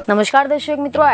નમસ્કાર દર્શક મિત્રો,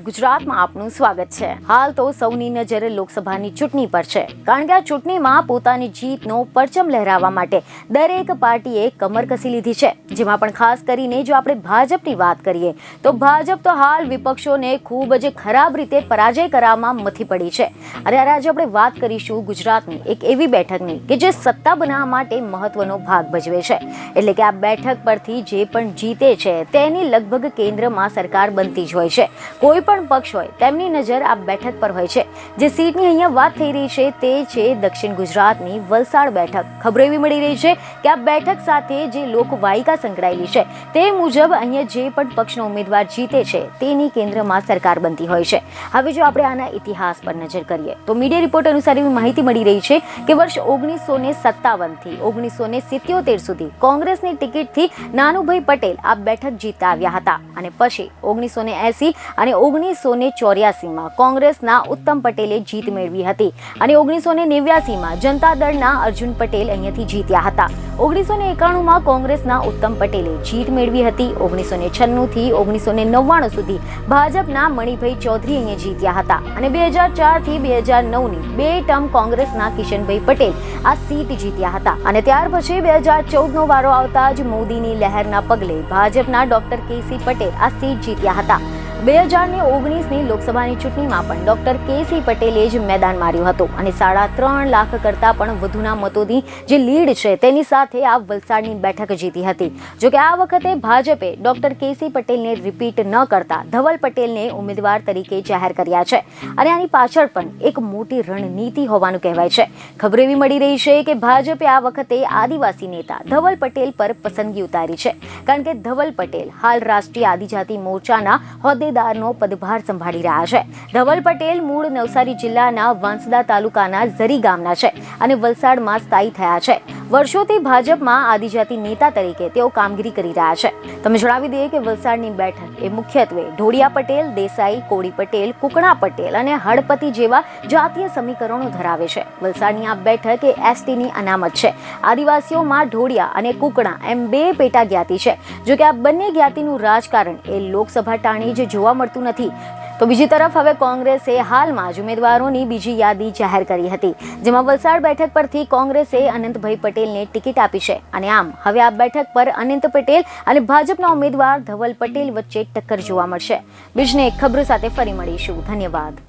@ગુજરાતમાં આપનું સ્વાગત છે। હાલ તો સૌની નજર લોકસભાની ચૂંટણી પર છે, કારણ કે આ ચૂંટણીમાં પોતાની જીતનો પરચમ લહેરાવવા માટે દરેક પાર્ટીએ કમર કસી લીધી છે। જેમાં પણ ખાસ કરીને જો આપણે ભાજપની વાત કરીએ તો ભાજપ તો હાલ વિપક્ષોને ખૂબ જ ખરાબ રીતે પરાજય કરવામાં મથી પડી છે। અને આજે આપણે વાત કરીશું ગુજરાતની એક એવી બેઠકની કે જે સત્તા બનાવવા માટે મહત્વનો ભાગ ભજવે છે। એટલે કે આ બેઠક પરથી જે પણ જીતે છે તેની લગભગ કેન્દ્રમાં સરકાર બનતી જ હોય છે। કોઈ પણ પક્ષ હોય તેમની નજર આ બેઠક પર હોય છે। જે સીટની અહીંયા વાત થઈ રહી છે તે છે દક્ષિણ ગુજરાતની વલસાડ બેઠક। ખબર એવી મળી રહી છે કે આ બેઠક સાથે જે લોકવાયકા સંકળાયેલી છે તે મુજબ અહીંયા જે પણ પક્ષનો ઉમેદવાર જીતે છે તેની કેન્દ્રમાં સરકાર બનતી હોય છે। હવે જો આપણે આના ઇતિહાસ પર નજર કરીએ તો મીડિયા રિપોર્ટ અનુસાર એવી માહિતી મળી રહી છે કે વર્ષ 1957 થી 1977 સુધી કોંગ્રેસની ટિકિટથી નાનુભાઈ પટેલ આ બેઠક જીતતા આવ્યા હતા અને પછી 1980 અને 1984માં કોંગ્રેસના ઉત્તમ પટેલે જીત મેળવી હતી અને 1989માં જનતા દળના અર્જુન પટેલ અહીંયાથી જીત્યા હતા। 1991માં કોંગ્રેસના ઉત્તમ પટેલે જીત મેળવી હતી। 1996 થી 1999 સુધી ભાજપના મણિભાઈ ચૌધરી અહીંયા જીત્યા હતા અને 2004 થી 2009ની બે ટર્મ કોંગ્રેસના કિશનભાઈ પટેલ આ સીટ જીત્યા હતા અને ત્યાર પછી 2014નો વારો આવતા જ મોદીની લહેરના પગલે ભાજપના ડોક્ટર કેસી પટેલ આ સીટ જીત્યા હતા। 2019ની લોકસભાની ચૂંટણીમાં પણ ડોક્ટર કેસી પટેલે જ મેદાન માર્યું હતું અને 3.5 લાખ કરતા પણ વધુના મતોની જે લીડ છે તેની સાથે આ વલસાડની બેઠક જીતી હતી। જોકે આ વખતે ભાજપે ડોક્ટર કેસી પટેલને રિપીટ ન કરતા ધવલ પટેલને ઉમેદવાર તરીકે જાહેર કર્યા છે અને આની પાછળ પણ એક મોટી રણનીતિ હોવાનું કહેવાય છે। ખબર એવી મળી રહી છે કે ભાજપે આ વખતે આદિવાસી નેતા ધવલ પટેલ પર પસંદગી ઉતારી છે, કારણ કે ધવલ પટેલ હાલ રાષ્ટ્રીય આદિજાતિ મોરચાના હોદ્દેદારનો પદભાર સંભાળી રહ્યા છે। ધવલ પટેલ મૂળ નવસારી જિલ્લાના વાંસદા તાલુકાના ઝરી ગામના છે અને વલસાડમાં સ્થાયી થયા છે। વર્ષોથી ભાજપમાં આદિજાતિ નેતા તરીકે તેઓ કામગીરી કરી રહ્યા છે। તમે જણાવી દઈએ કે વલસાડની બેઠક એ મુખ્યત્વે ઢોળિયા પટેલ, દેસાઈ, કોળી પટેલ, કુકણા પટેલ અને હળપતિ જેવા જાતીય સમીકરણો ધરાવે છે। વલસાડની આ બેઠક એ એસટીની અનામત છે। આદિવાસીઓમાં ઢોળિયા અને કુકણા એમ બે પેટા જ્ઞાતિ છે। જો કે આ બંને જ્ઞાતિનું રાજકારણ એ લોકસભા ટાણી જ જોવા મળતું નથી। તો બીજી તરફ હવે કોંગ્રેસે હાલમાં જ ઉમેદવારોની બીજી યાદી જાહેર કરી હતી, જેમાં વલસાડ બેઠક પરથી કોંગ્રેસે અનંતભાઈ પટેલને ટિકિટ આપી છે અને આમ હવે આ બેઠક પર અનંત પટેલ અને ભાજપના ઉમેદવાર ધવલ પટેલ વચ્ચે ટક્કર જોવા મળશે। બીજને એક ખબર સાથે ફરી મળીશું। ધન્યવાદ।